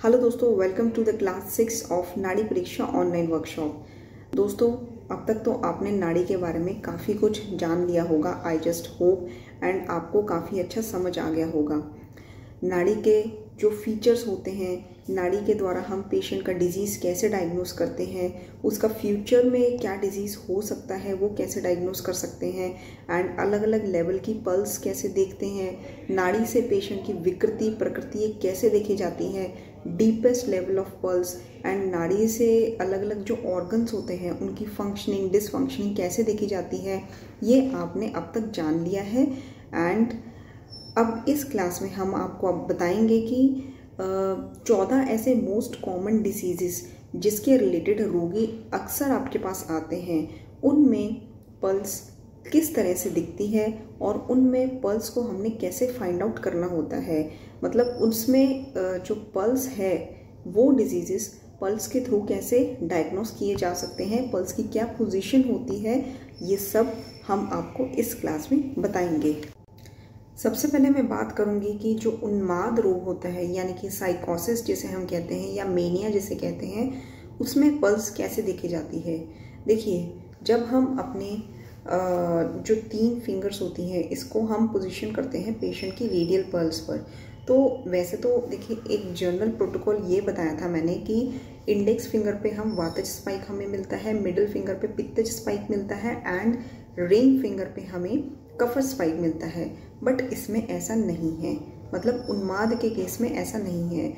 Hello दोस्तों, welcome to the class 6 of नाड़ी परीक्षा ऑनलाइन वर्कशॉप। दोस्तों, अब तक तो आपने नाड़ी के बारे में काफ़ी कुछ जान लिया होगा, आई जस्ट होप, एंड आपको काफ़ी अच्छा समझ आ गया होगा। नाड़ी के जो फीचर्स होते हैं, नाड़ी के द्वारा हम पेशेंट का डिजीज़ कैसे डायग्नोस करते हैं, उसका फ्यूचर में क्या डिजीज़ हो सकता है वो कैसे डायग्नोस कर सकते हैं, एंड अलग अलग लेवल की पल्स कैसे देखते हैं, नाड़ी से पेशेंट की विकृति प्रकृति कैसे देखी जाती है, deepest level of pulse, and नाड़ी से अलग अलग जो ऑर्गन्स होते हैं उनकी फंक्शनिंग डिसफंक्शनिंग कैसे देखी जाती है, ये आपने अब तक जान लिया है। एंड अब इस क्लास में हम आपको अब बताएंगे कि 14 ऐसे मोस्ट कॉमन डिसीजेस जिसके रिलेटेड रोगी अक्सर आपके पास आते हैं, उनमें पल्स किस तरह से दिखती है और उनमें पल्स को हमने कैसे फाइंड आउट करना होता है। मतलब उसमें जो पल्स है वो डिजीजेस पल्स के थ्रू कैसे डायग्नोस किए जा सकते हैं, पल्स की क्या पोजीशन होती है, ये सब हम आपको इस क्लास में बताएंगे। सबसे पहले मैं बात करूंगी कि जो उन्माद रोग होता है, यानी कि साइकोसिस जिसे हम कहते हैं या मेनिया जिसे कहते हैं, उसमें पल्स कैसे देखी जाती है। देखिए, जब हम अपने जो 3 फिंगर्स होती हैं इसको हम पोजीशन करते हैं पेशेंट की रेडियल पल्स पर, तो वैसे तो देखिए एक जनरल प्रोटोकॉल ये बताया था मैंने कि इंडेक्स फिंगर पे हम वातज स्पाइक हमें मिलता है, मिडिल फिंगर पे पित्तज स्पाइक मिलता है, एंड रिंग फिंगर पे हमें कफर स्पाइक मिलता है। बट इसमें ऐसा नहीं है, मतलब उन्माद के केस में ऐसा नहीं है।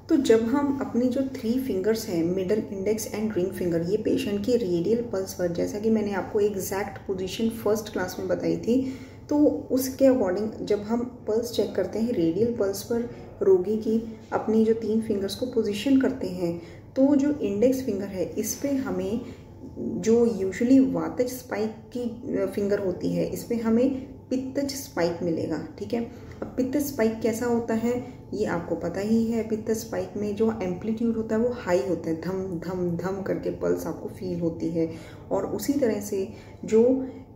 तो जब हम अपनी जो 3 फिंगर्स हैं, middle, index and ring finger, ये पेशेंट की रेडियल पल्स पर, जैसा कि मैंने आपको एग्जैक्ट पोजीशन फर्स्ट क्लास में बताई थी, तो उसके अकॉर्डिंग जब हम पल्स चेक करते हैं रेडियल पल्स पर रोगी की, अपनी जो 3 फिंगर्स को पोजीशन करते हैं, तो जो इंडेक्स फिंगर है इस पे हमें जो यूजुअली वातज स्पाइक की फिंगर होती है, इस पे हमें पित्तज स्पाइक मिलेगा। ठीक है, अब पित्तज स्पाइक कैसा होता है ये आपको पता ही है। पित्तज स्पाइक में जो एम्पलीट्यूड होता है वो हाई होता है, धम धम धम करके पल्स आपको फील होती है। और उसी तरह से जो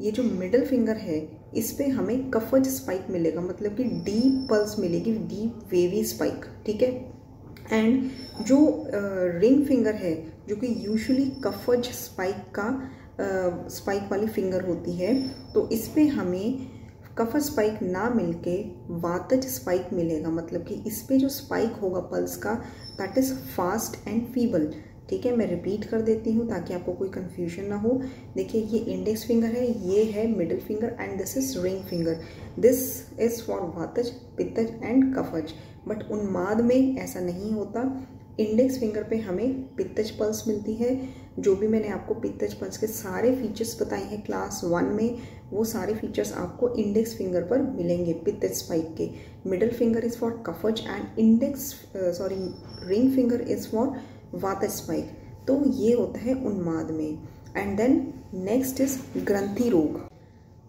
ये जो मिडल फिंगर है इस पे हमें कफज स्पाइक मिलेगा, मतलब कि डीप पल्स मिलेगी, डीप वेवी स्पाइक। ठीक है, एंड जो रिंग फिंगर है जो कि यूजुअली कफज स्पाइक का स्पाइक वाली फिंगर होती है, तो इस पे हमें कफज स्पाइक ना मिलके वातज स्पाइक मिलेगा, मतलब कि इस पे जो स्पाइक होगा पल्स का that is fast and feeble. ठीक है, मैं रिपीट कर देती हूँ ताकि आपको कोई कंफ्यूजन ना हो। देखिए, ये इंडेक्स फिंगर है, ये है middle finger, and this is ring finger. This is for वातज, पित्तज एंड कफज। बट उन्माद में ऐसा नहीं होता। इंडेक्स फिंगर पे हमें पित्तज पल्स मिलती है। जो भी मैंने आपको पित्तज पल्स के सारे फीचर्स बताए हैं क्लास 1 में, वो सारे फीचर्स आपको इंडेक्स फिंगर पर मिलेंगे पित्तज स्पाइक के। मिडिल फिंगर इज फॉर कफज and ring finger is for वातज स्पाइक। तो ये होता है उन्माद में। एंड देन नेक्स्ट इज ग्रंथि रोग।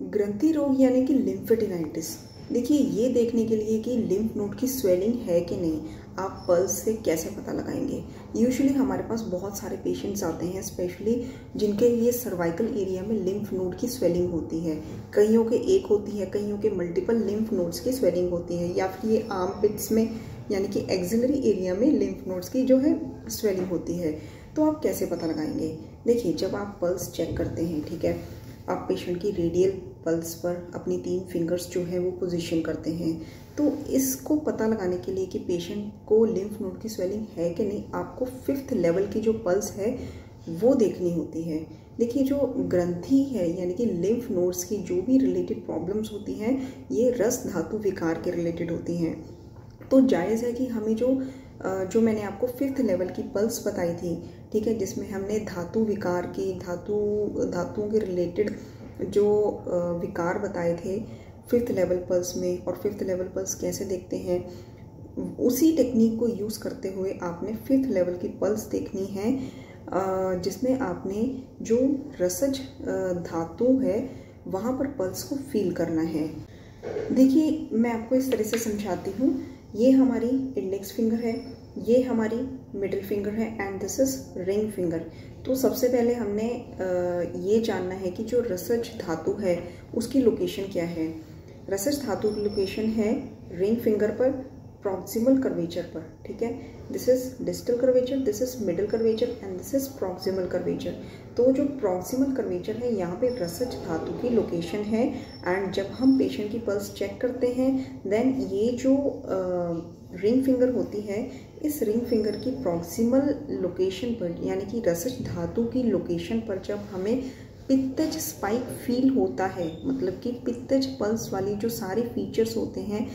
ग्रंथि रोग यानी कि लिम्फेटिनाइटिस। देखिए, ये देखने के लिए कि लिम्फ नोड की स्वेलिंग है कि नहीं, आप पल्स से कैसे पता लगाएंगे। यूजुअली हमारे पास बहुत सारे पेशेंट्स आते हैं, स्पेशली जिनके ये सर्वाइकल एरिया में लिम्फ नोड की स्वेलिंग होती है। कईयों के एक होती है, कईयों के मल्टीपल लिम्फ नोड्स की स्वेलिंग होती है, या फिर ये आर्म पिट्स में यानी कि एक्सिलरी एरिया में लिम्फ नोड्स की जो है स्वेलिंग होती है। तो आप कैसे पता लगाएंगे। देखिए, जब आप पल्स चेक करते हैं, ठीक है, आप पेशेंट की रेडियल पल्स पर अपनी 3 फिंगर्स जो है वो पोजीशन करते हैं, तो इसको पता लगाने के लिए कि पेशेंट को लिम्फ नोड की स्वेलिंग है कि नहीं, आपको 5th लेवल की जो पल्स है वो देखनी होती है। देखिए, जो ग्रंथि है यानी कि लिम्फ नोड्स की जो भी रिलेटेड प्रॉब्लम्स होती हैं, ये रस धातु विकार के रिलेटेड होती हैं। तो जायज़ है कि हमें जो मैंने आपको 5th लेवल की पल्स बताई थी, ठीक है, जिसमें हमने धातु विकार की धातुओं के रिलेटेड जो विकार बताए थे 5th लेवल पल्स में, और 5th लेवल पल्स कैसे देखते हैं, उसी टेक्निक को यूज़ करते हुए आपने 5th लेवल की पल्स देखनी है, जिसमें आपने जो रसज धातु है वहाँ पर पल्स को फील करना है। देखिए, मैं आपको इस तरह से समझाती हूँ। ये हमारी इंडेक्स फिंगर है, ये हमारी मिडिल फिंगर है, and this is ring finger. तो सबसे पहले हमने ये जानना है कि जो रसज धातु है उसकी लोकेशन क्या है। रसज धातु की लोकेशन है रिंग फिंगर पर, प्रॉक्सिमल कर्वेचर पर, ठीक है। This is distal curvature, this is middle curvature and this is proximal curvature. तो जो प्रॉक्सिमल कर्वेचर है यहाँ पे रसज धातु की लोकेशन है। एंड जब हम पेशेंट की पल्स चेक करते हैं देन ये जो रिंग फिंगर होती है, इस रिंग फिंगर की प्रॉक्सिमल लोकेशन पर यानी कि रसज धातु की लोकेशन पर जब हमें पित्तज स्पाइक फील होता है, मतलब कि पित्तज पल्स वाली जो सारे फीचर्स होते हैं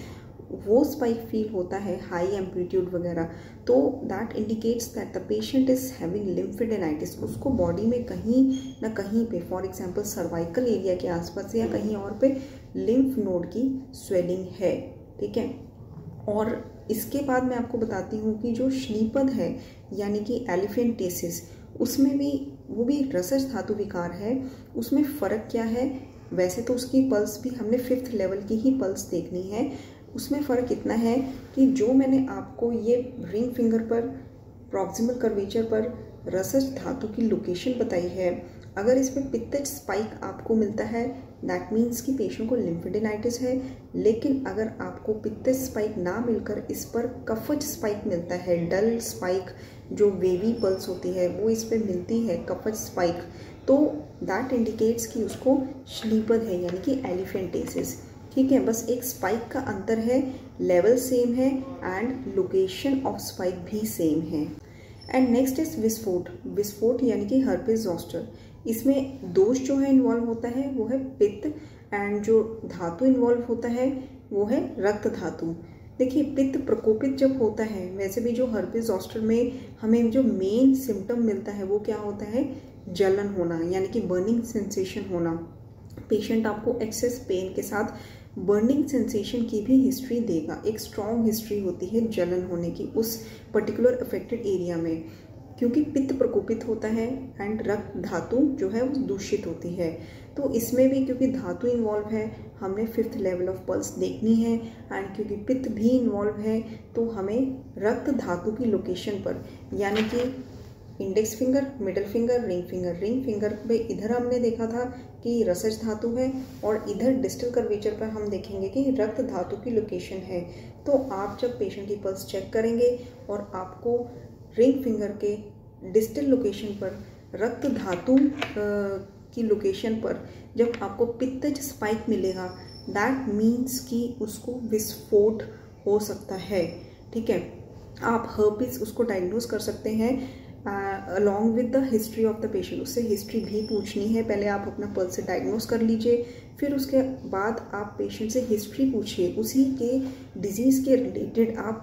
वो स्पाइक फील होता है, हाई एम्पलीट्यूड वगैरह, तो that indicates that the patient is having lymphadenitis. उसको बॉडी में कहीं ना कहीं पे, फॉर एग्जांपल सर्वाइकल एरिया के आसपास या कहीं और पे लिम्फ नोड की स्वेलिंग है, ठीक है। और इसके बाद मैं आपको बताती हूँ कि जो श्नीपद है यानी कि एलिफेंटेसिस, उसमें भी वो भी रसज धातु विकार है। उसमें फ़र्क क्या है, वैसे तो उसकी पल्स भी हमने 5th लेवल की ही पल्स देखनी है। उसमें फ़र्क इतना है कि जो मैंने आपको ये रिंग फिंगर पर प्रॉक्सिमल कर्वेचर पर रसज धातु की लोकेशन बताई है, अगर इसमें पित्तज स्पाइक आपको मिलता है दैट मीन्स कि पेशेंट को लिम्फेडेनाइटिस है। लेकिन अगर आपको पित्तज स्पाइक ना मिलकर इस पर कफज स्पाइक मिलता है, डल स्पाइक जो वेवी पल्स होती है वो इस पर मिलती है, कफज स्पाइक, तो दैट इंडिकेट्स कि उसको श्लीपद है यानी कि एलिफेंटेसिस, ठीक है। बस एक स्पाइक का अंतर है, लेवल सेम है एंड लोकेशन ऑफ स्पाइक भी सेम है। एंड नेक्स्ट इज विस्फोट। विस्फोट यानी कि हर्पिस ज़ॉस्टर। इसमें दोष जो है इन्वॉल्व होता है वो है पित्त, एंड जो धातु इन्वॉल्व होता है वो है रक्त धातु। देखिए पित्त प्रकोपित जब होता है, वैसे भी जो हर्पिस ज़ॉस्टर में हमें जो मेन सिम्टम मिलता है वो क्या होता है, जलन होना यानी कि बर्निंग सेंसेशन होना। पेशेंट आपको एक्सेस पेन के साथ बर्निंग सेंसेशन की भी हिस्ट्री देगा। एक स्ट्रॉन्ग हिस्ट्री होती है जलन होने की उस पर्टिकुलर अफेक्टेड एरिया में, क्योंकि पित्त प्रकोपित होता है एंड रक्त धातु जो है वो दूषित होती है। तो इसमें भी क्योंकि धातु इन्वॉल्व है हमने 5th लेवल ऑफ पल्स देखनी है, एंड क्योंकि पित्त भी इन्वॉल्व है तो हमें रक्त धातु की लोकेशन पर यानी कि index finger, middle finger, ring finger पे इधर हमने देखा था कि रसज धातु है और इधर डिस्टल कर्वेचर पर हम देखेंगे कि रक्त धातु की लोकेशन है। तो आप जब पेशेंट की पल्स चेक करेंगे और आपको रिंग फिंगर के डिस्टल लोकेशन पर रक्त धातु की लोकेशन पर जब आपको पित्तज स्पाइक मिलेगा दैट मीन्स कि उसको विस्फोट हो सकता है, ठीक है। आप हर्पिस उसको डायग्नोज कर सकते हैं along with the history of the patient. उससे हिस्ट्री भी पूछनी है, पहले आप अपना पल्स से डायग्नोज कर लीजिए, फिर उसके बाद आप पेशेंट से हिस्ट्री पूछिए, उसी के डिजीज़ के रिलेटेड आप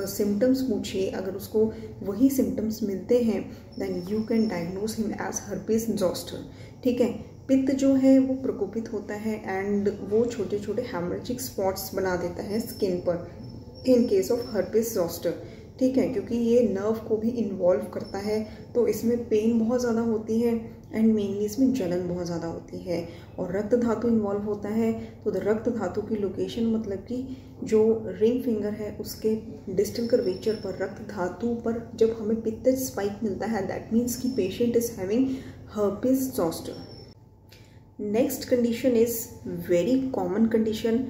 सिम्टम्स पूछिए। अगर उसको वही सिम्टम्स मिलते हैं then you can diagnose him as herpes zoster, ठीक है। पित्त जो है वो प्रकोपित होता है एंड वो छोटे छोटे हेमरेजिक स्पॉट्स बना देता है स्किन पर इन केस ऑफ हर्पिस ज़ॉस्टर, ठीक है, क्योंकि ये नर्व को भी इन्वॉल्व करता है तो इसमें पेन बहुत ज़्यादा होती है एंड मेनली इसमें जलन बहुत ज़्यादा होती है। और रक्त धातु इन्वॉल्व होता है तो रक्त धातु की लोकेशन मतलब कि जो रिंग फिंगर है उसके डिस्टल कर्वेचर पर रक्त धातु पर जब हमें पित्तज स्पाइक मिलता है दैट मीन्स कि patient is having herpes zoster. Next condition is very common condition,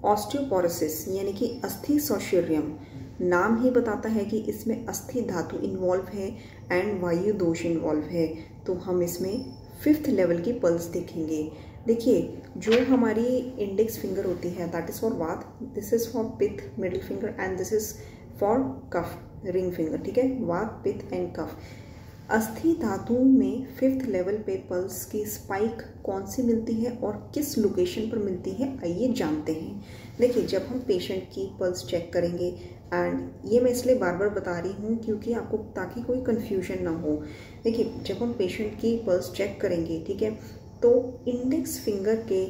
osteoporosis यानी कि अस्थि सौशर्यम। नाम ही बताता है कि इसमें अस्थि धातु इन्वॉल्व है एंड वायु दोष इन्वॉल्व है। तो हम इसमें 5th लेवल की पल्स देखेंगे। देखिए जो हमारी इंडेक्स फिंगर होती है that is for vata, this is for pitta middle finger and this is for kapha ring finger, ठीक है, वात पित्त एंड कफ। अस्थि धातु में 5th लेवल पे पल्स की स्पाइक कौन सी मिलती है और किस लोकेशन पर मिलती है, आइए जानते हैं। देखिए जब हम पेशेंट की पल्स चेक करेंगे, एंड ये मैं इसलिए बार बार बता रही हूँ क्योंकि आपको ताकि कोई कन्फ्यूजन ना हो। देखिए जब हम पेशेंट की पल्स चेक करेंगे, ठीक है, तो इंडेक्स फिंगर के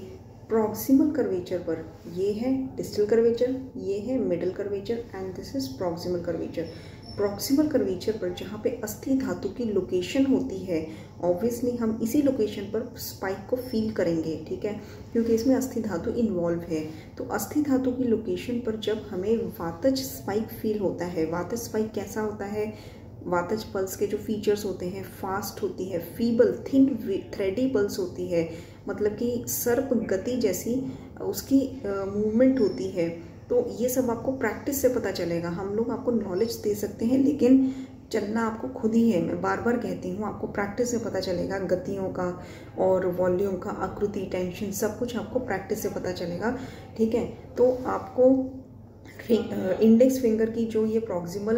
प्रॉक्सिमल कर्वेचर पर ये है डिस्टल कर्वेचर, ये है middle curvature and this is proximal curvature. Proximal curvature पर जहाँ पे अस्थि धातु की लोकेशन होती है ऑब्वियसली हम इसी लोकेशन पर स्पाइक को फील करेंगे, ठीक है, क्योंकि इसमें अस्थि धातु इन्वॉल्व है। तो अस्थि धातु की लोकेशन पर जब हमें वातज स्पाइक फील होता है, वातज स्पाइक कैसा होता है, वातज पल्स के जो फीचर्स होते हैं, फास्ट होती है, फीबल थिन थ्रेडी पल्स होती है, मतलब कि सर्प गति जैसी उसकी मूवमेंट होती है, तो ये सब आपको प्रैक्टिस से पता चलेगा। हम लोग आपको नॉलेज दे सकते हैं, लेकिन चलना आपको खुद ही है। मैं बार बार कहती हूँ, आपको प्रैक्टिस से पता चलेगा, गतियों का और वॉल्यूम का, आकृति, टेंशन, सब कुछ आपको प्रैक्टिस से पता चलेगा। ठीक है, तो आपको इंडेक्स फिंगर की जो ये प्रॉक्सिमल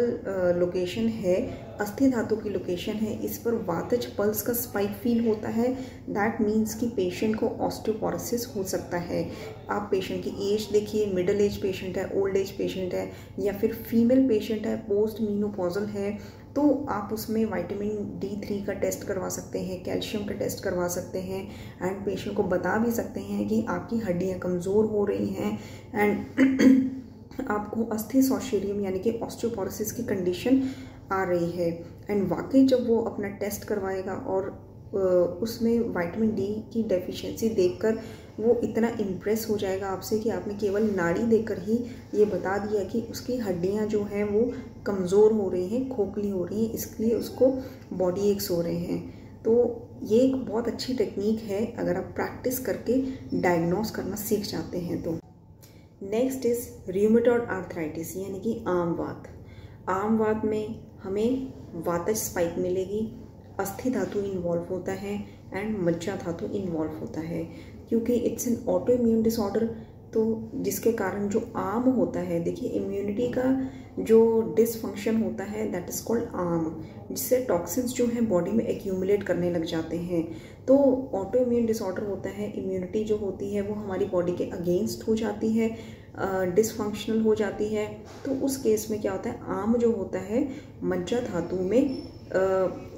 लोकेशन है, अस्थि धातु की लोकेशन है, इस पर वातज पल्स का स्पाइक फील होता है। दैट मीन्स कि पेशेंट को ऑस्टियोपोरोसिस हो सकता है। आप पेशेंट की एज देखिए, मिडिल एज पेशेंट है, ओल्ड एज पेशेंट है, या फिर फीमेल पेशेंट है, पोस्ट मीनोपॉजल है, तो आप उसमें विटामिन D3 का टेस्ट करवा सकते हैं, कैल्शियम का टेस्ट करवा सकते हैं, एंड पेशेंट को बता भी सकते हैं कि आपकी हड्डियाँ कमज़ोर हो रही हैं एंड आपको अस्थि सॉशियरियम यानी कि ऑस्टियोपोरोसिस की कंडीशन आ रही है। एंड वाकई जब वो अपना टेस्ट करवाएगा और उसमें विटामिन D की डेफिशिएंसी देखकर वो इतना इम्प्रेस हो जाएगा आपसे कि आपने केवल नाड़ी देखकर ही ये बता दिया कि उसकी हड्डियां जो हैं वो कमज़ोर हो रही हैं, खोखली हो रही हैं, इसलिए उसको बॉडी एक्स हो रहे हैं। तो ये एक बहुत अच्छी टेक्निक है अगर आप प्रैक्टिस करके डायग्नोस करना सीख जाते हैं तो। नेक्स्ट इज र्यूमेटॉइड आर्थराइटिस यानी कि आम वात। आम वात में हमें वातज स्पाइक मिलेगी, अस्थि धातु इन्वॉल्व होता है एंड मज्जा धातु इन्वॉल्व होता है, क्योंकि it's an auto immune disorder. तो जिसके कारण जो आम होता है, देखिए इम्यूनिटी का जो डिसफंक्शन होता है दैट इज कॉल्ड आम, जिससे टॉक्सिन्स जो हैं बॉडी में एक्यूमुलेट करने लग जाते हैं। तो ऑटो इम्यून डिसऑर्डर होता है, इम्यूनिटी जो होती है वो हमारी बॉडी के अगेंस्ट हो जाती है, डिसफंक्शनल हो जाती है। तो उस केस में क्या होता है, आम जो होता है मज्जा धातु में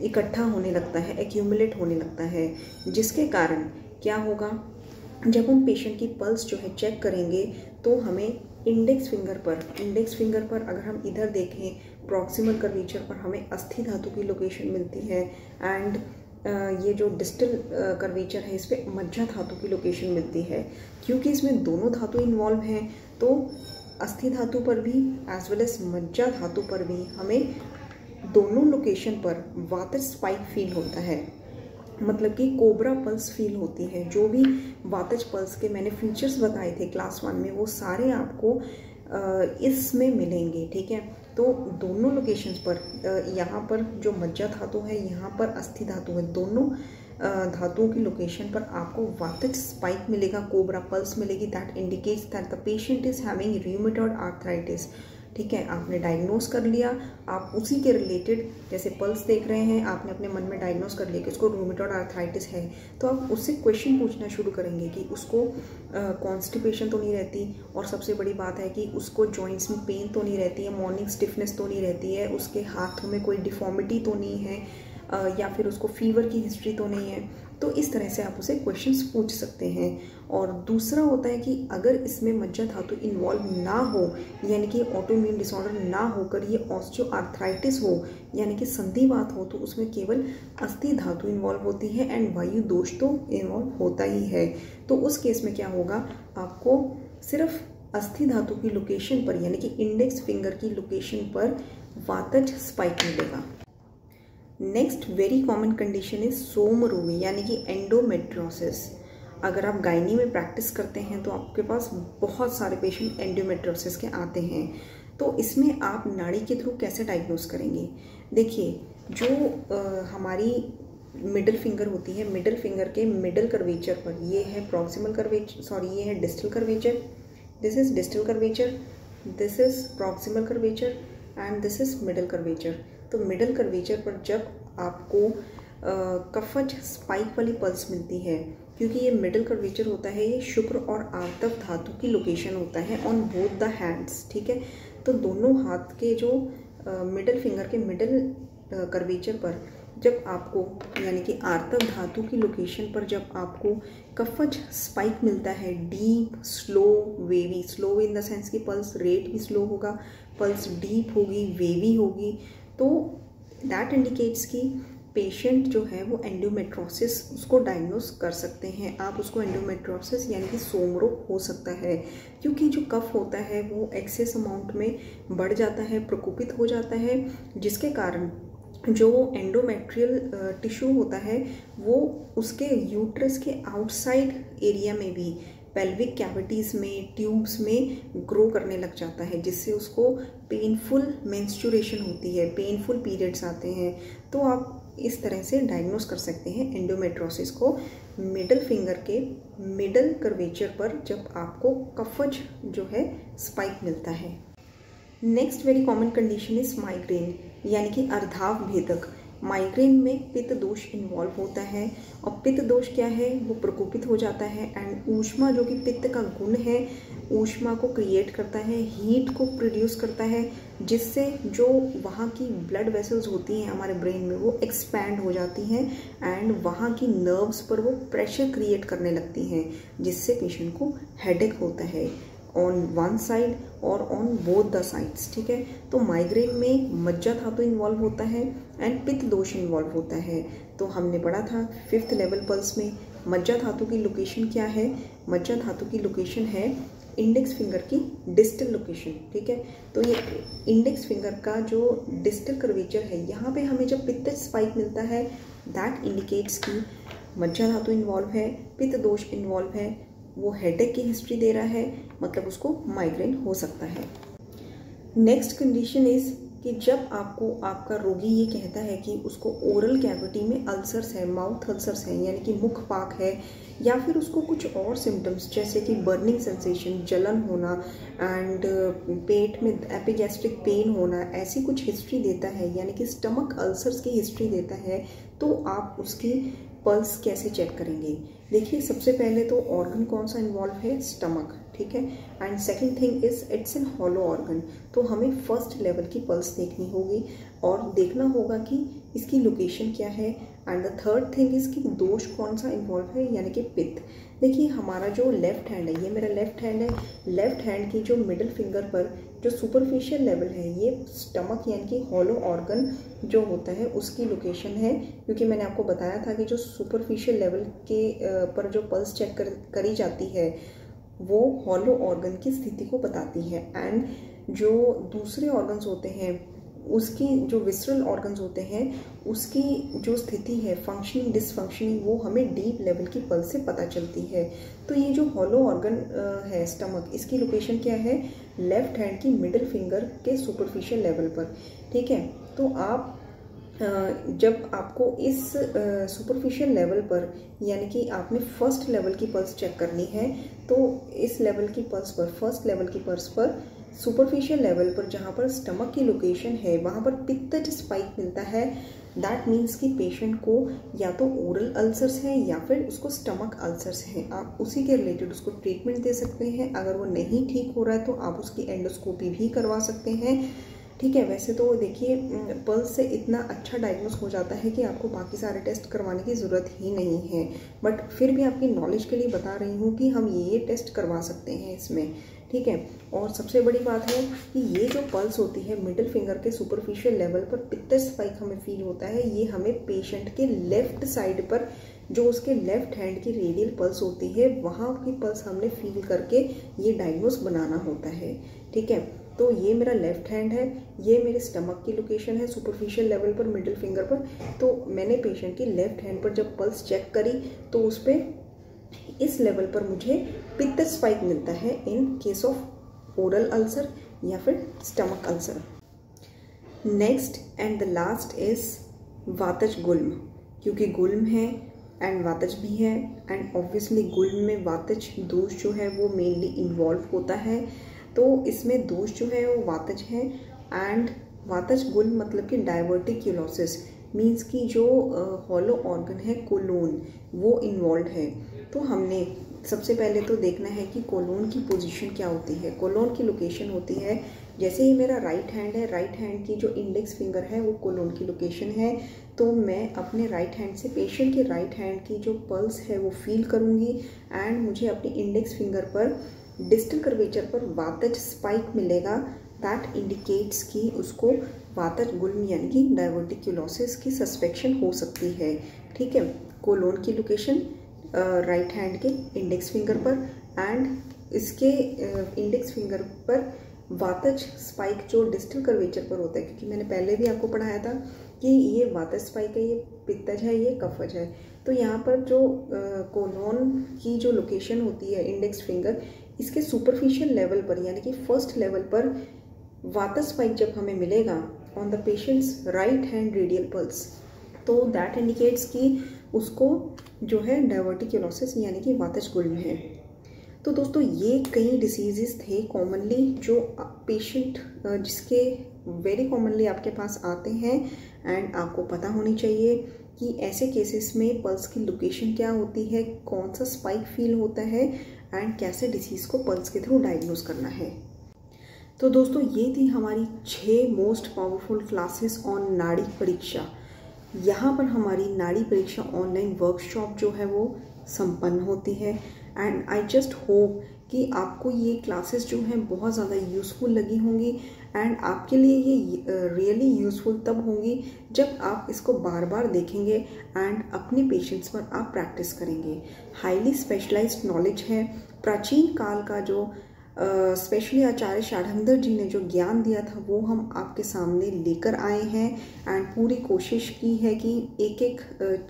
इकट्ठा होने लगता है, एक्यूमुलेट होने लगता है, जिसके कारण क्या होगा, जब हम पेशेंट की पल्स जो है चेक करेंगे तो हमें इंडेक्स फिंगर पर अगर हम इधर देखें प्रॉक्सिमल कर्वेचर पर हमें अस्थि धातु की लोकेशन मिलती है, एंड ये जो डिस्टल कर्वेचर है इस पर मज्जा धातु की लोकेशन मिलती है। क्योंकि इसमें दोनों धातु इन्वॉल्व हैं तो अस्थि धातु पर भी एज वेल एज मज्जा धातु पर भी हमें दोनों लोकेशन पर वातज स्पाइक फील होता है, मतलब कि कोबरा पल्स फील होती है। जो भी वातज पल्स के मैंने फीचर्स बताए थे क्लास 1 में वो सारे आपको इसमें मिलेंगे। ठीक है, तो दोनों लोकेशंस पर, यहाँ पर जो मज्जा धातु है, यहाँ पर अस्थि धातु है, दोनों धातुओं की लोकेशन पर आपको वातज स्पाइक मिलेगा, कोबरा पल्स मिलेगी। That indicates that the patient is having rheumatoid arthritis. ठीक है, आपने डायग्नोस कर लिया, आप उसी के रिलेटेड जैसे पल्स देख रहे हैं, आपने अपने मन में डायग्नोस कर लिया कि उसको रूमेटॉइड आर्थराइटिस है, तो आप उससे क्वेश्चन पूछना शुरू करेंगे कि उसको कॉन्स्टिपेशन तो नहीं रहती, और सबसे बड़ी बात है कि उसको जॉइंट्स में पेन तो नहीं रहती है, मॉर्निंग स्टिफनेस तो नहीं रहती है, उसके हाथों में कोई डिफॉर्मिटी तो नहीं है, या फिर उसको फीवर की हिस्ट्री तो नहीं है। तो इस तरह से आप उसे क्वेश्चंस पूछ सकते हैं। और दूसरा होता है कि अगर इसमें मज्जा धातु इन्वॉल्व ना हो, यानी कि ऑटो इम्यून डिसऑर्डर ना होकर ये ऑस्टियो आर्थराइटिस हो, यानी कि संधिवात हो, तो उसमें केवल अस्थि धातु इन्वॉल्व होती है एंड वायु दोष तो इन्वॉल्व होता ही है। तो उस केस में क्या होगा, आपको सिर्फ अस्थि धातु की लोकेशन पर यानी कि इंडेक्स फिंगर की लोकेशन पर वातज स्पाइक मिलेगा। Next very common condition is सोमरोगी यानी कि एंडोमेट्रियोसिस। अगर आप गायनी में प्रैक्टिस करते हैं तो आपके पास बहुत सारे पेशेंट एंडोमेट्रियोसिस के आते हैं। तो इसमें आप नाड़ी के थ्रू कैसे डायग्नोस करेंगे? देखिए, जो हमारी मिडिल फिंगर होती है, मिडिल फिंगर के मिडिल कर्वेचर पर, ये है प्रॉक्सिमल कर्वेचर, सॉरी ये है distal curvature, this is distal curvature, this is proximal curvature and this is middle curvature. तो मिडिल कर्वेचर पर जब आपको कफज स्पाइक वाली पल्स मिलती है, क्योंकि ये मिडिल कर्वेचर होता है, ये शुक्र और आर्तव धातु की लोकेशन होता है ऑन बोथ द हैंड्स। ठीक है, तो दोनों हाथ के जो मिडिल फिंगर के मिडिल कर्वेचर पर जब आपको यानी कि आर्तव धातु की लोकेशन पर जब आपको कफज स्पाइक मिलता है, deep slow wavy, slow in the sense कि पल्स रेट भी स्लो होगा, पल्स डीप होगी, वेवी होगी, तो दैट इंडिकेट्स कि पेशेंट जो है वो एंडोमेट्रोसिस उसको डायग्नोस कर सकते हैं आप। उसको एंडोमेट्रोसिस यानी कि सोमरोग हो सकता है, क्योंकि जो कफ होता है वो एक्सेस अमाउंट में बढ़ जाता है, प्रकोपित हो जाता है, जिसके कारण जो एंडोमेट्रियल टिश्यू होता है वो उसके यूट्रस के आउटसाइड एरिया में भी पेल्विक कैविटीज़ में, ट्यूब्स में ग्रो करने लग जाता है, जिससे उसको पेनफुल मेंस्ट्रुएशन होती है, पेनफुल पीरियड्स आते हैं। तो आप इस तरह से डायग्नोस कर सकते हैं एंडोमेट्रोसिस को मिडल फिंगर के मिडल कर्वेचर पर, जब आपको कफज जो है स्पाइक मिलता है। Next very common condition is migraine, यानी कि अर्धाव भेदक। माइग्रेन में पित्त दोष इन्वॉल्व होता है, और पित्त दोष क्या है, वो प्रकोपित हो जाता है एंड ऊष्मा, जो कि पित्त का गुण है, ऊष्मा को क्रिएट करता है, हीट को प्रोड्यूस करता है, जिससे जो वहाँ की ब्लड वेसल्स होती हैं हमारे ब्रेन में वो एक्सपैंड हो जाती हैं एंड वहाँ की नर्व्स पर वो प्रेशर क्रिएट करने लगती हैं, जिससे पेशेंट को हेडेक होता है ऑन वन साइड और ऑन बोथ द साइड्स। ठीक है, तो माइग्रेन में मज्जा धातु इन्वॉल्व होता है एंड पित्त दोष इन्वॉल्व होता है। तो हमने पढ़ा था 5th लेवल पल्स में मज्जा धातु की लोकेशन क्या है। मज्जा धातु की लोकेशन है इंडेक्स फिंगर की डिस्टल लोकेशन। ठीक है, तो ये इंडेक्स फिंगर का जो डिस्टल कर्वेचर है, यहाँ पे हमें जब पित्त स्पाइक मिलता है, दैट इंडिकेट्स कि मज्जा धातु इन्वॉल्व है, पित्त दोष इन्वॉल्व है, वो हेडेक की हिस्ट्री दे रहा है, मतलब उसको माइग्रेन हो सकता है। नेक्स्ट कंडीशन इज कि जब आपको आपका रोगी ये कहता है कि उसको ओरल कैविटी में अल्सर्स है, माउथ अल्सर्स है, यानी कि मुख पाक है, या फिर उसको कुछ और सिम्टम्स जैसे कि बर्निंग सेंसेशन, जलन होना एंड पेट में एपिगैस्ट्रिक पेन होना, ऐसी कुछ हिस्ट्री देता है, यानी कि स्टमक अल्सर्स की हिस्ट्री देता है, तो आप उसकी पल्स कैसे चेक करेंगे। देखिए, सबसे पहले तो ऑर्गन कौन सा इन्वॉल्व है, स्टमक। ठीक है, and second thing is it's an hollow organ, तो हमें फर्स्ट लेवल की पल्स देखनी होगी और देखना होगा कि इसकी लोकेशन क्या है। And the third thing is कि दोष कौन सा इन्वॉल्व है, यानी कि पित्त। देखिए, हमारा जो लेफ्ट हैंड है, ये मेरा लेफ्ट हैंड है, लेफ्ट हैंड की जो मिडिल फिंगर पर जो सुपरफिशियल लेवल है, ये स्टमक यानी कि हॉलो ऑर्गन जो होता है उसकी लोकेशन है, क्योंकि मैंने आपको बताया था कि जो सुपरफिशियल लेवल के पर जो पल्स चेक करी जाती है वो हॉलो ऑर्गन की स्थिति को बताती है। एंड जो दूसरे ऑर्गन्स होते हैं, उसकी जो विसरल ऑर्गन्स होते हैं, उसकी जो स्थिति है फंक्शनिंग डिसफंक्शनिंग, वो हमें डीप लेवल की पल्स से पता चलती है। तो ये जो हॉलो ऑर्गन है स्टमक, इसकी लोकेशन क्या है, लेफ्ट हैंड की मिडिल फिंगर के सुपरफिशियल लेवल पर। ठीक है, तो आप जब आपको इस सुपरफिशियल लेवल पर, यानी कि आपने फर्स्ट लेवल की पल्स चेक करनी है, तो इस लेवल की पल्स पर, फर्स्ट लेवल की पल्स पर सुपरफिशियल लेवल पर जहाँ पर स्टमक की लोकेशन है वहाँ पर पित्त स्पाइक मिलता है, दैट मीन्स कि पेशेंट को या तो ओरल अल्सर्स हैं या फिर उसको स्टमक अल्सर्स हैं। आप उसी के रिलेटेड उसको ट्रीटमेंट दे सकते हैं। अगर वो नहीं ठीक हो रहा है तो आप उसकी एंडोस्कोपी भी करवा सकते हैं। ठीक है, वैसे तो देखिए पल्स से इतना अच्छा डायग्नोस हो जाता है कि आपको बाकी सारे टेस्ट करवाने की ज़रूरत ही नहीं है, बट फिर भी आपकी नॉलेज के लिए बता रही हूँ कि हम ये टेस्ट करवा सकते हैं इसमें। ठीक है, और सबसे बड़ी बात है कि ये जो पल्स होती है मिडिल फिंगर के सुपरफिशियल लेवल पर पित्त स्पाइक हमें फील होता है, ये हमें पेशेंट के लेफ्ट साइड पर जो उसके लेफ्ट हैंड की रेडियल पल्स होती है वहाँ की पल्स हमने फील करके ये डायग्नोस बनाना होता है। ठीक है, तो ये मेरा लेफ्ट हैंड है, ये मेरे स्टमक की लोकेशन है सुपरफिशियल लेवल पर मिडिल फिंगर पर। तो मैंने पेशेंट की लेफ्ट हैंड पर जब पल्स चेक करी तो उस पर इस लेवल पर मुझे पित्त स्पाइक मिलता है in case of oral ulcer या फिर stomach ulcer. Next and the last is वातज गुल्म, क्योंकि गुल्म है एंड वातज भी है एंड ऑब्वियसली गुल्म में वातज दोष जो है वो मेनली इन्वॉल्व होता है, तो इसमें दोष जो है वो वातज है। एंड वातज गुल्म मतलब कि डायवर्टिक्यूलोसिस मीन्स कि जो हॉलो ऑर्गन है कोलोन वो इन्वॉल्व है। तो हमने सबसे पहले तो देखना है कि कोलोन की पोजीशन क्या होती है। कोलोन की लोकेशन होती है, जैसे ही मेरा राइट हैंड है, राइट हैंड की जो इंडेक्स फिंगर है वो कोलोन की लोकेशन है, तो मैं अपने राइट हैंड से पेशेंट के राइट हैंड की जो पल्स है वो फील करूँगी एंड मुझे अपनी इंडेक्स फिंगर पर डिस्टल कर्वेचर पर वातज स्पाइक मिलेगा। दैट इंडिकेट्स कि उसको वातज गुल्म यानी कि डायवर्टिक्यूलोसिस की सस्पेक्शन हो सकती है। ठीक है, कोलोन की लोकेशन राइट हैंड के इंडेक्स फिंगर पर एंड इसके इंडेक्स फिंगर पर वातज स्पाइक जो डिस्टल कर्वेचर पर होता है, क्योंकि मैंने पहले भी आपको पढ़ाया था कि ये वातज स्पाइक है, ये पित्तज है, ये कफज है। तो यहाँ पर जो कोलोन की जो लोकेशन होती है, इंडेक्स फिंगर, इसके सुपरफिशियल लेवल पर यानी कि फर्स्ट लेवल पर वातज स्पाइक जब हमें मिलेगा on the patients right hand radial pulse, तो दैट इंडिकेट्स कि उसको जो है डायवर्टिक्यूलोसिस यानी कि वातज गुल्म है। तो दोस्तों ये कई डिसीजेस थे कॉमनली जो पेशेंट जिसके वेरी कॉमनली आपके पास आते हैं, एंड आपको पता होनी चाहिए कि ऐसे केसेस में पल्स की लोकेशन क्या होती है, कौन सा स्पाइक फील होता है, एंड कैसे डिसीज़ को पल्स के थ्रू डायग्नोज करना है। तो दोस्तों ये थी हमारी 6 मोस्ट पावरफुल क्लासेस ऑन नाड़ी परीक्षा। यहाँ पर हमारी नाड़ी परीक्षा ऑनलाइन वर्कशॉप जो है वो संपन्न होती है, एंड आई जस्ट होप कि आपको ये क्लासेस जो हैं बहुत ज़्यादा यूज़फुल लगी होंगी, एंड आपके लिए ये रियली यूज़फुल तब होंगी जब आप इसको बार बार देखेंगे एंड अपने पेशेंट्स पर आप प्रैक्टिस करेंगे। हाईली स्पेशलाइज्ड नॉलेज है। प्राचीन काल का जो स्पेशली आचार्य षाढ़ंगर जी ने जो ज्ञान दिया था वो हम आपके सामने लेकर आए हैं, एंड पूरी कोशिश की है कि एक एक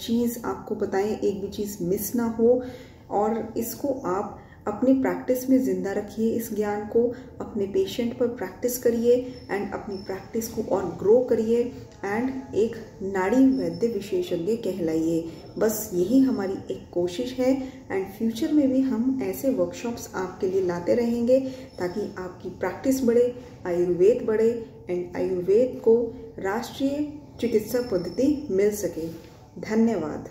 चीज़ आपको बताएं, एक भी चीज़ मिस ना हो, और इसको आप अपनी प्रैक्टिस में ज़िंदा रखिए। इस ज्ञान को अपने पेशेंट पर प्रैक्टिस करिए एंड अपनी प्रैक्टिस को और ग्रो करिए, एंड एक नाड़ी वैद्य विशेषज्ञ कहलाइए। बस यही हमारी एक कोशिश है, एंड फ्यूचर में भी हम ऐसे वर्कशॉप्स आपके लिए लाते रहेंगे ताकि आपकी प्रैक्टिस बढ़े, आयुर्वेद बढ़े, एंड आयुर्वेद को राष्ट्रीय चिकित्सा पद्धति मिल सके। धन्यवाद।